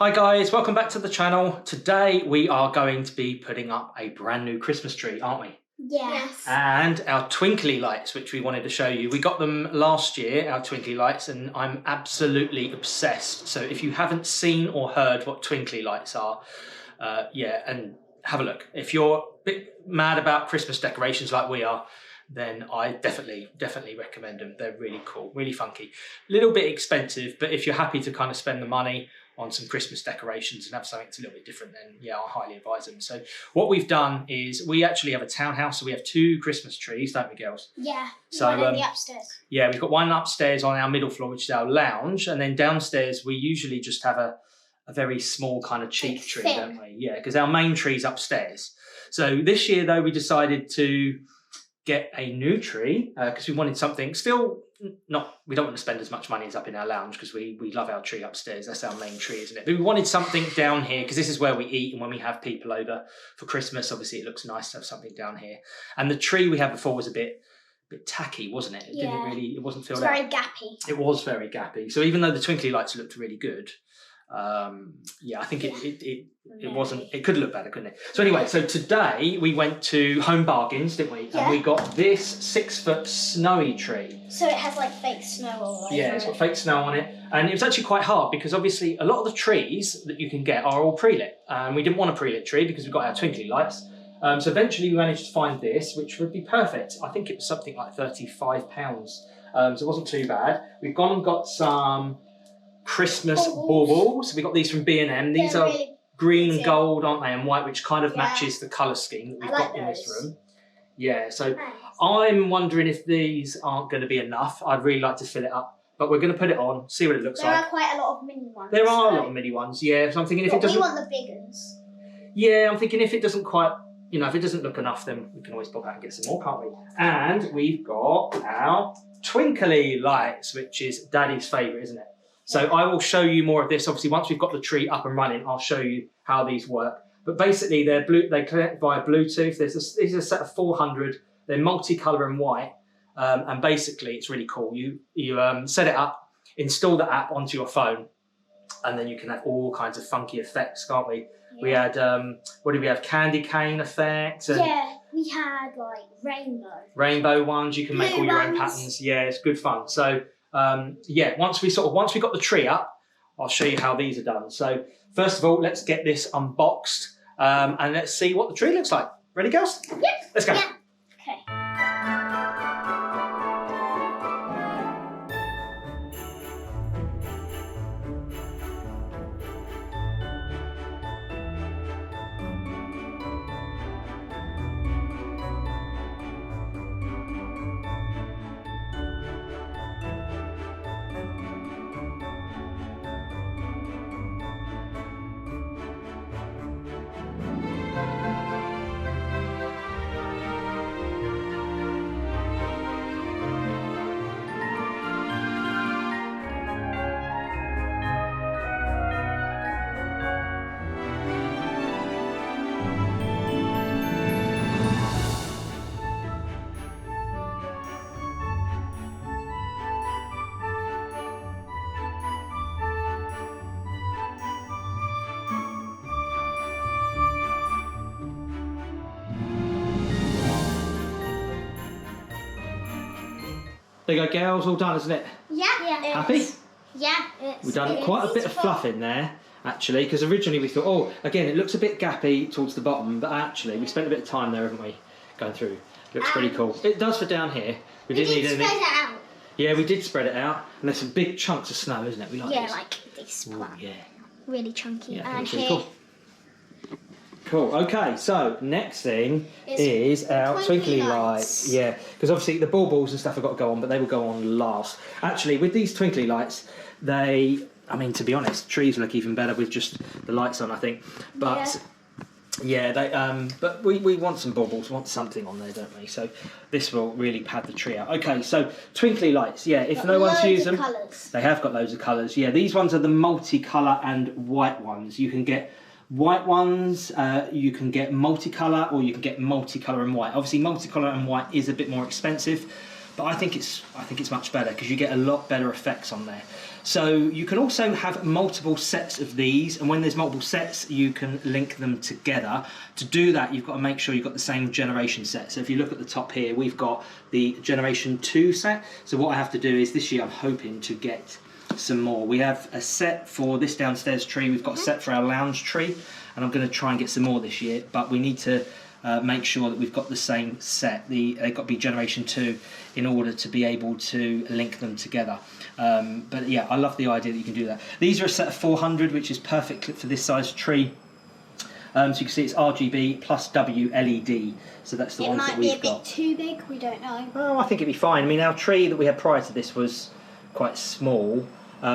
Hi guys, welcome back to the channel. Today we are going to be putting up a brand new Christmas tree, aren't we? Yes. And our twinkly lights, which we wanted to show you. We got them last year, our twinkly lights, and I'm absolutely obsessed. So if you haven't seen or heard what twinkly lights are, and have a look. If you're a bit mad about Christmas decorations like we are, then I definitely recommend them. They're really cool, really funky. A little bit expensive, but if you're happy to kind of spend the money on some Christmas decorations and have something that's a little bit different, then yeah, I highly advise them. So what we've done is we actually have a townhouse, so we have 2 Christmas trees, don't we, girls? Yeah, so one in the upstairs. Yeah, we've got one upstairs on our middle floor, which is our lounge, and then downstairs we usually just have a very small kind of cheap tree, don't we? Yeah, because our main tree's upstairs. So this year though, we decided to get a new tree because we wanted something still we don't want to spend as much money as up in our lounge because we love our tree upstairs. That's our main tree, isn't it? But we wanted something down here because this is where we eat, and when we have people over for Christmas, obviously it looks nice to have something down here. And the tree we had before was a bit tacky, wasn't it? It wasn't filled out. Very gappy. It was very gappy. So even though the twinkly lights looked really good, I think it could look better, couldn't it? So anyway, so today we went to Home Bargains, didn't we? Yeah. And we got this 6-foot snowy tree. So it has like fake snow all over. Yeah, it's got fake snow on it. And it was actually quite hard because obviously a lot of the trees that you can get are all pre-lit. And we didn't want a pre-lit tree because we've got our twinkly lights. So eventually we managed to find this, which would be perfect. I think it was something like £35. So it wasn't too bad. We've gone and got some Christmas baubles. We got these from B&M. These are really green and gold, aren't they, and white, which kind of matches the colour scheme that we've got in this room. Yeah, so I'm wondering if these aren't going to be enough. I'd really like to fill it up, but we're going to put it on, see what it looks like. There are quite a lot of mini ones. There are a lot of mini ones, yeah. So I'm thinking if it doesn't... we want the big ones. Yeah, I'm thinking if it doesn't quite... if it doesn't look enough, then we can always pop out and get some more, can't we? And we've got our twinkly lights, which is Daddy's favourite, isn't it? So I will show you more of this. Obviously, once we've got the tree up and running, I'll show you how these work. But basically, they connect via Bluetooth. These are a set of 400. They're multicolour and white. And basically, it's really cool. You set it up, install the app onto your phone, and then you can have all kinds of funky effects, can't we? Yeah. We had, what did we have? Candy cane effects. And yeah, we had like rainbow. Rainbow ones. You can make all your own patterns. Yeah, it's good fun. So... once we got the tree up, I'll show you how these are done. So first of all, let's get this unboxed and let's see what the tree looks like. Ready, girls? Yep. Let's go. Yeah. Okay. There you go, girls, all done, isn't it? Yeah. Happy? Yeah. We've done quite a bit of fluff in there, actually, because originally we thought, again, it looks a bit gappy towards the bottom, but actually we spent a bit of time there, haven't we, going through. Looks pretty cool. It does for down here. We didn't need anything. Spread it out. Yeah, we did spread it out, and there's some big chunks of snow, isn't it? We like these. Yeah, like this one. Yeah. Really chunky. Yeah, And really here. Cool. Okay, so next thing is our twinkly lights. Yeah, because obviously the baubles and stuff have got to go on, but they will go on last. Actually, with these twinkly lights, to be honest, trees look even better with just the lights on, I think. But but we want some baubles, want something on there, don't we? So this will really pad the tree out. Okay, so twinkly lights. Yeah, if no one's used them, they have got loads of colours. Yeah, these ones are the multicolour and white ones. You can get white ones, you can get multicolour, or you can get multicolour and white. Obviously multicolour and white is a bit more expensive, but I think it's much better because you get a lot better effects on there. So you can also have multiple sets of these, and when there's multiple sets, you can link them together. To do that, you've got to make sure you've got the same generation set. So if you look at the top here, we've got the generation 2 set. So what I have to do is this year I'm hoping to get some more. We have a set for this downstairs tree, we've got a set for our lounge tree, and I'm going to try and get some more this year, but we need to make sure that we've got the same set. They've got to be generation 2 in order to be able to link them together. But yeah, I love the idea that you can do that. These are a set of 400, which is perfect for this size tree. So you can see it's RGB plus WLED, so that's the ones that we've got. It might be a bit too big, we don't know. Oh, I think it'd be fine. I mean, our tree that we had prior to this was quite small,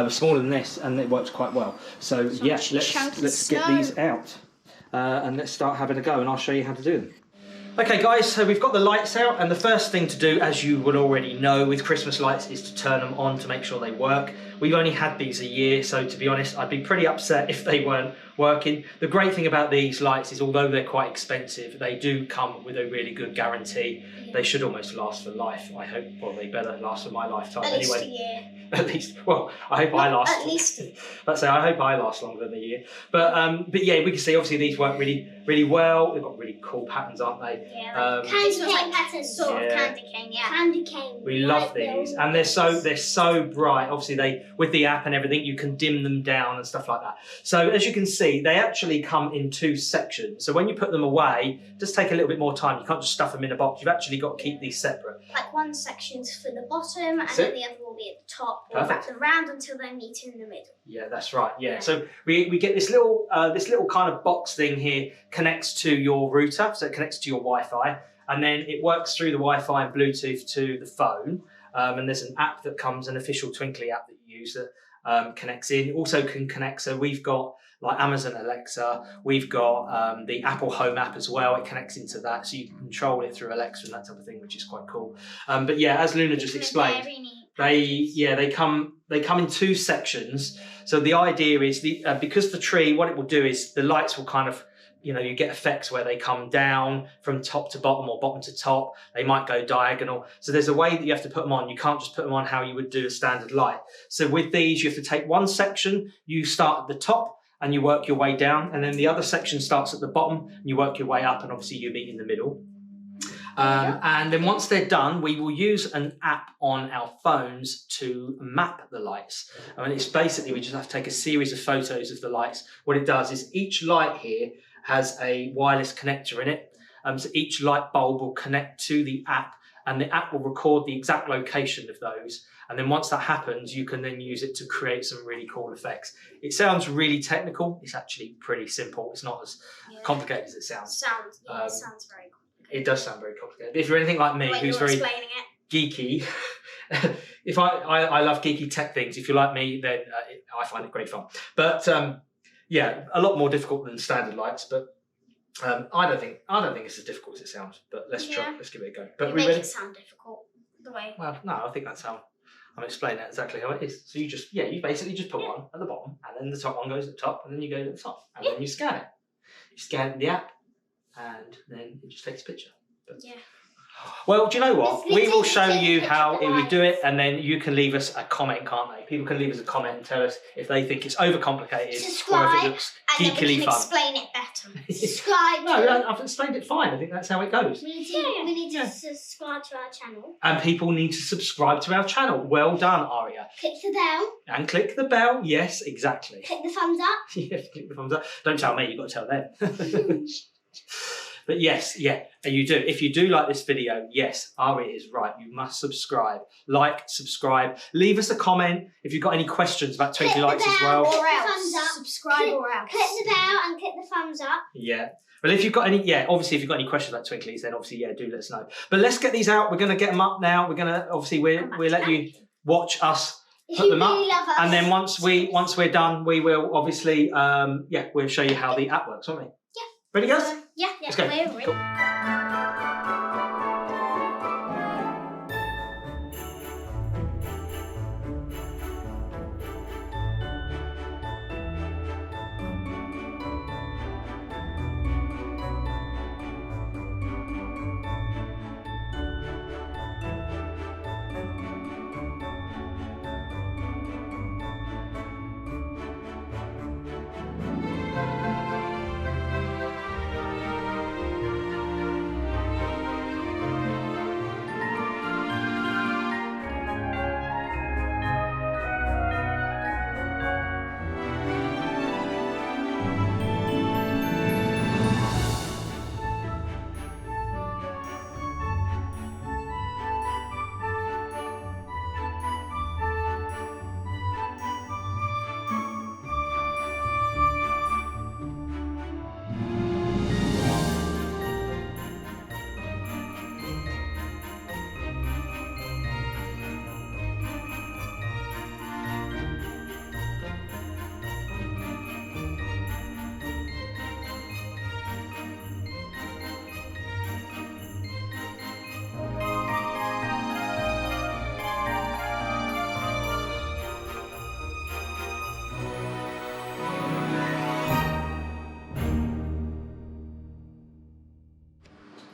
smaller than this, and it works quite well. So yeah, let's get these out and let's start having a go, and I'll show you how to do them. Okay guys, so we've got the lights out, and the first thing to do, as you will already know with Christmas lights, is to turn them on to make sure they work. We've only had these a year, so to be honest, I'd be pretty upset if they weren't working. The great thing about these lights is, although they're quite expensive, they do come with a really good guarantee. They should almost last for life, I hope. Well, they better last for my lifetime anyway. At least a year. At least, well, I hope I last. At least. Let's say I hope I last longer than a year. But yeah, we can see obviously these work really well. They've got really cool patterns, aren't they? Yeah, candy cane patterns, sort of candy cane. Yeah, candy cane. We love these, and they're so bright. Obviously, they with the app and everything, you can dim them down and stuff like that. So as you can see, they actually come in 2 sections. So when you put them away, just take a little bit more time. You can't just stuff them in a box. You've actually got to keep these separate. Like one section's for the bottom, and then the other will be at the top. We'll wrap them around until they meet in the middle. Yeah, that's right. Yeah. So we get this little kind of box thing here connects to your router, so it connects to your Wi-Fi, and then it works through the Wi-Fi and Bluetooth to the phone. And there's an app that comes, an official Twinkly app that you use that connects in. It also can connect. So we've got like Amazon Alexa, we've got the Apple Home app as well. It connects into that, so you can control it through Alexa and that type of thing, which is quite cool. But yeah, as Luna just explained, they come in 2 sections. So the idea is because the tree, what it will do is the lights will kind of, you get effects where they come down from top to bottom or bottom to top. They might go diagonal. So there's a way that you have to put them on. You can't just put them on how you would do a standard light. So with these, you have to take one section, you start at the top and you work your way down. And then the other section starts at the bottom and you work your way up, and obviously you meet in the middle. And then once they're done, we will use an app on our phones to map the lights. I mean, it's basically, we just have to take a series of photos of the lights. What it does is each light here has a wireless connector in it. So each light bulb will connect to the app, and the app will record the exact location of those. And then once that happens, you can then use it to create some really cool effects. It sounds really technical. It's actually pretty simple. It's not as complicated as it sounds. It sounds very complicated. It does sound very complicated. If you're anything like me, who's very geeky, if I love geeky tech things. If you're like me, then I find it great fun. But yeah, a lot more difficult than standard lights. But I don't think it's as difficult as it sounds. But let's try. Let's give it a go. But you make it sound difficult. The way. Well, no, I think that's how I'm explaining it exactly how it is. So you basically just put one at the bottom, and then the top one goes at the top, and then you go to the top, and then you scan it. You scan it in the app, and then it just takes a picture. But, well, do you know what? We will show you how we do it, and then you can leave us a comment, can't they? People can leave us a comment and tell us if they think it's overcomplicated or if it looks geekily fun. Explain it better. Subscribe. No, I've explained it fine. I think that's how it goes. We need to subscribe to our channel. And people need to subscribe to our channel. Well done, Aria. Click the bell. And click the bell. Yes, exactly. Click the thumbs up. Yes, click the thumbs up. Don't tell me. You've got to tell them. But yes, you do. If you do like this video, yes, Ari is right. You must subscribe. Like, subscribe. Leave us a comment if you've got any questions about Twinkly lights as well. Or else. Subscribe or else. Click the bell and click the thumbs up. Yeah. Well, if you've got any, obviously, if you've got any questions about Twinklies, then obviously, do let us know. But let's get these out. We're going to get them up now. We're going to, obviously, we'll let you watch us put them up. Love us. And then once we're done, we will obviously, we'll show you how the app works, won't we? Yeah. Ready, guys? Yeah. Let's go. We're ready. Cool.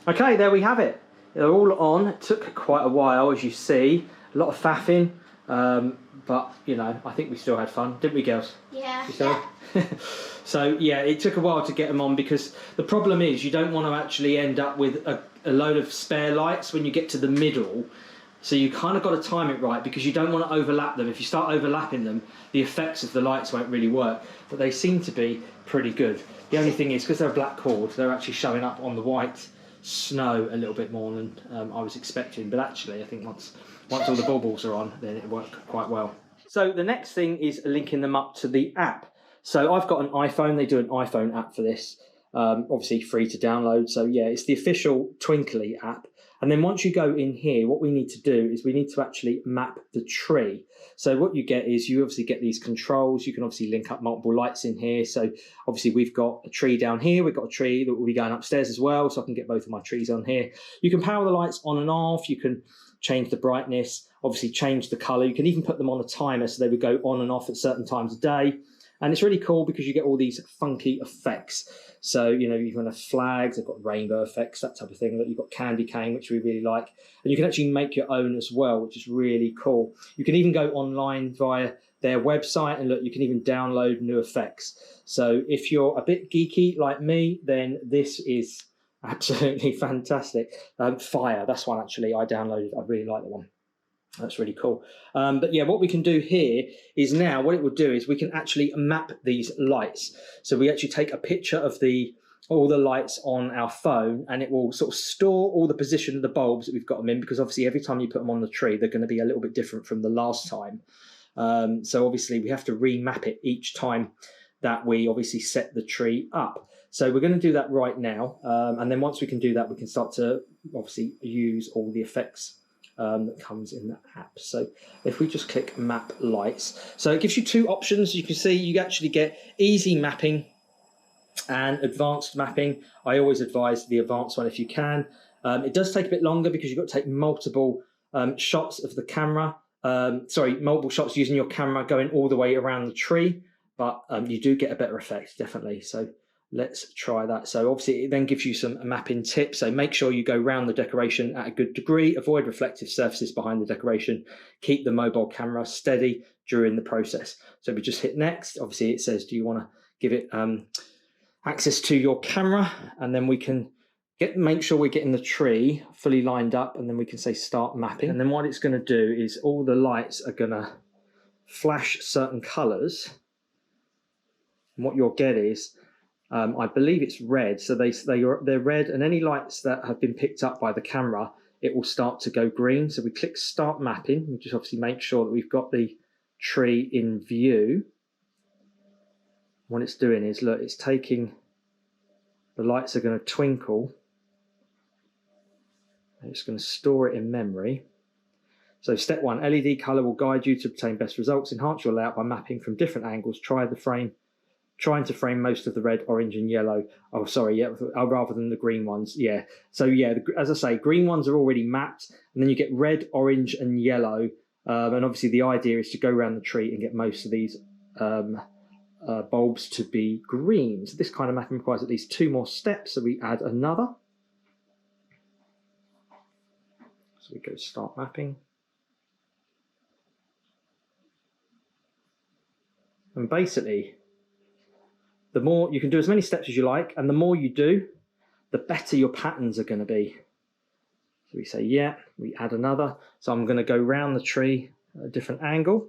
Okay, there we have it. They're all on. It took quite a while, as you see. A lot of faffing, but you know, I think we still had fun, didn't we, girls? Yeah. So yeah, it took a while to get them on because the problem is you don't want to actually end up with a load of spare lights when you get to the middle. So you kind of got to time it right because you don't want to overlap them. If you start overlapping them, the effects of the lights won't really work. But they seem to be pretty good. The only thing is, because they're a black cord, they're actually showing up on the white snow a little bit more than I was expecting. But actually, I think once all the baubles are on, then it worked quite well. So the next thing is linking them up to the app. So I've got an iPhone. They do an iPhone app for this. Obviously free to download. So yeah, it's the official Twinkly app. And then once you go in here, what we need to do is we need to actually map the tree. So what you get is you obviously get these controls. You can obviously link up multiple lights in here. So obviously we've got a tree down here. We've got a tree that will be going upstairs as well. So I can get both of my trees on here. You can power the lights on and off. You can change the brightness, obviously change the color. You can even put them on a timer so they would go on and off at certain times of day. And it's really cool because you get all these funky effects. So, you know, you can have flags, they've got rainbow effects, that type of thing. You've got candy cane, which we really like. And you can actually make your own as well, which is really cool. You can even go online via their website and look, you can even download new effects. So if you're a bit geeky like me, then this is absolutely fantastic. Fire, that's one actually I downloaded. I really like that one. That's really cool. But yeah, what we can do here is now what it will do is we can actually map these lights. So we actually take a picture of all the lights on our phone, and it will sort of store all the position of the bulbs that we've got them in, because obviously every time you put them on the tree, they're going to be a little bit different from the last time. So obviously we have to remap it each time that we obviously set the tree up. So we're going to do that right now. And then once we can do that, we can start to obviously use all the effects that comes in the app. So if we just click map lights, so it gives you two options. You can see you actually get easy mapping and advanced mapping. I always advise the advanced one if you can. It does take a bit longer because you've got to take multiple shots of the camera. Multiple shots using your camera going all the way around the tree, but you do get a better effect, definitely. So let's try that. So obviously it then gives you some mapping tips. So make sure you go around the decoration at a good degree, avoid reflective surfaces behind the decoration, keep the mobile camera steady during the process. So we just hit next. Obviously it says, do you want to give it access to your camera? And then we can make sure we're getting the tree fully lined up, and then we can say start mapping. And then what it's going to do is all the lights are going to flash certain colors. And what you'll get is I believe it's red, so they're red, and any lights that have been picked up by the camera, it will start to go green. So we click start mapping. We just obviously make sure that we've got the tree in view. What it's doing is, look, it's taking, the lights are going to twinkle. It's going to store it in memory. So step one, LED color will guide you to obtain best results. Enhance your layout by mapping from different angles. Trying to frame most of the red, orange, and yellow. Oh, sorry, yeah, rather than the green ones. Yeah. So yeah, as I say, green ones are already mapped, and then you get red, orange, and yellow. And obviously the idea is to go around the tree and get most of these bulbs to be green. So this kind of mapping requires at least 2 more steps. So we add another. So we go start mapping. And basically, the more you can do as many steps as you like, and the more you do, the better your patterns are going to be. So we say, yeah, we add another. So I'm going to go round the tree at a different angle.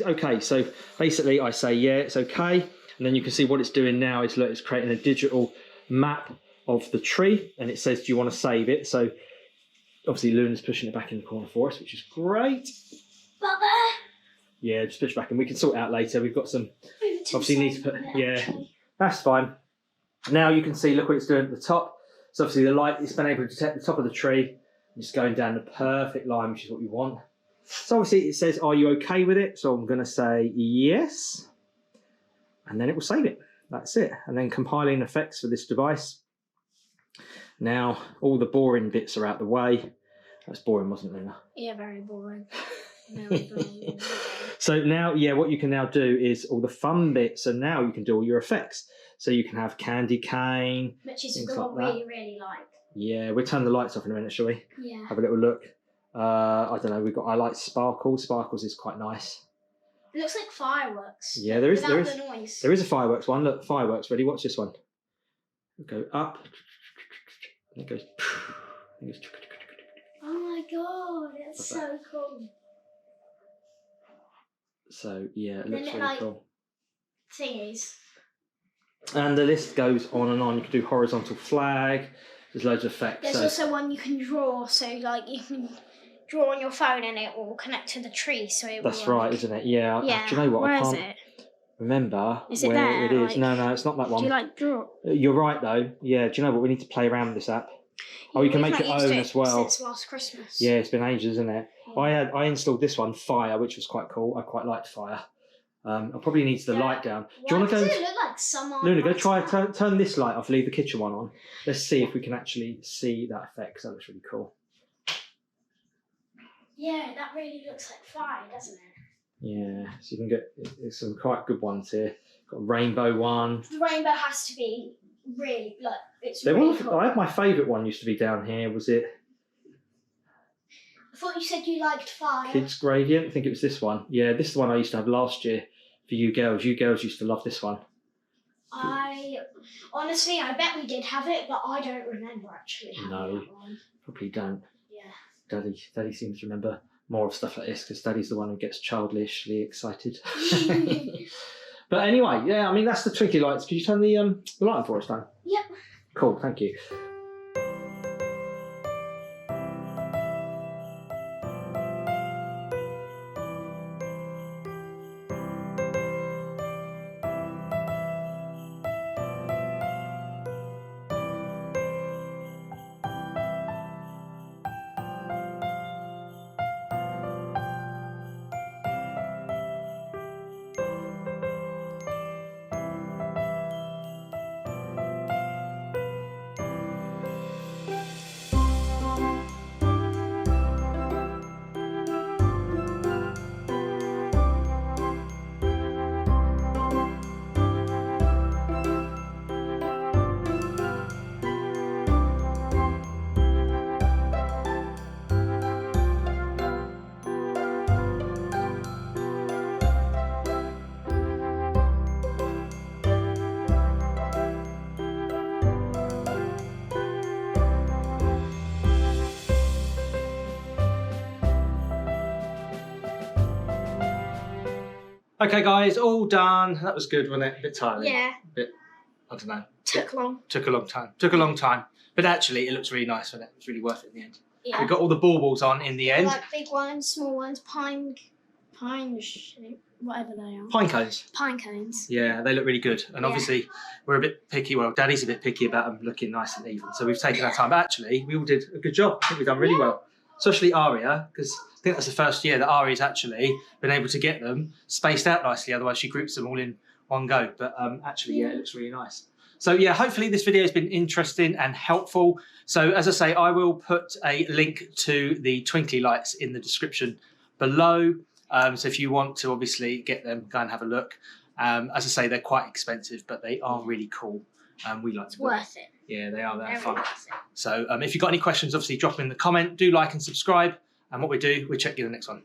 Okay, so basically I say, yeah, it's okay. And then you can see what it's doing now is, look, it's creating a digital map of the tree, and it says, do you want to save it? So obviously Luna's pushing it back in the corner for us, which is great. Bubba. Yeah, just push back and we can sort it out later. We've got some, obviously need to put, yeah, that's fine. Now you can see, look what it's doing at the top. So obviously the light, it's been able to detect the top of the tree. It's going down the perfect line, which is what we want. So obviously it says, are you okay with it? So I'm going to say yes. And then it will save it. That's it. And then compiling effects for this device. Now all the boring bits are out the way. That's boring, wasn't it, Luna? Yeah, very boring. Very boring. So now, yeah, what you can now do is all the fun bits. So now you can do all your effects. So you can have candy cane. Which is what I really, really like. Yeah, we'll turn the lights off in a minute, shall we? Yeah. Have a little look. I don't know. I like sparkles. Sparkles is quite nice. It looks like fireworks. Yeah, there is. The noise. There is a fireworks one. Look, fireworks. Ready? Watch this one. Go up. And it goes. And it goes. Oh my god, that's so cool. So yeah, it looks really cool. Thingies. And the list goes on and on. You can do horizontal flag. There's loads of effects. There's also one you can draw. So like you can draw on your phone and it will connect to the tree. So it that's will, right, isn't it? Yeah. Yeah. Do you know what? Where I can't is it? remember is it where there? it is. No, it's not that one. Do you like draw? You're right though. Yeah. Do you know what? We need to play around with this app. Oh, you can make your own as well. Since last Christmas. Yeah, it's been ages, isn't it? Yeah. I installed this one, Fire, which was quite cool. I quite liked Fire. I probably needs the light down. Do you want to go? Does it look like summer? Luna, go try turn this light off. Leave the kitchen one on. Let's see if we can actually see that effect. 'Cause that looks really cool. Yeah, that really looks like fire, doesn't it? Yeah, so you can get some quite good ones here. Got a rainbow one. The rainbow has to be really like it's. There really was. cool. I had my favourite one used to be down here. Was it I thought you said you liked fire. Kids Gradient? I think it was this one. Yeah, this is the one I used to have last year for you girls. You girls used to love this one. Honestly, I bet we did have it, but I don't remember actually having that one. Probably don't. Yeah. Daddy seems to remember more of stuff like this because Daddy's the one who gets childishly excited. But anyway, yeah, I mean that's the Twinkly lights. Could you turn the light on for us, Dan? Yep. Cool, thank you. Okay, guys, all done. That was good, wasn't it? A bit tiring. Yeah. A bit, I don't know. Took long. Took a long time. Took a long time. But actually, it looks really nice, wasn't it? It's really worth it in the end. Yeah. We got all the baubles on in the end. Like big ones, small ones, pine shape, whatever they are. Pine cones. Pine cones. Yeah, they look really good. And obviously, we're a bit picky. Well, Daddy's a bit picky about them looking nice and even. So we've taken our time. But actually, we all did a good job. I think we've done really well. Especially Aria, because I think that's the first year that Aria's actually been able to get them spaced out nicely. Otherwise, she groups them all in one go. But actually, yeah, it looks really nice. So yeah, hopefully this video has been interesting and helpful. So as I say, I will put a link to the Twinkly lights in the description below. So if you want to obviously get them, go and have a look. As I say, they're quite expensive, but they are really cool. We like to Worth it. Yeah, they are. They're fun. Worth it. So if you've got any questions, obviously drop them in the comment. Do like and subscribe. And what we do, we check you in the next one.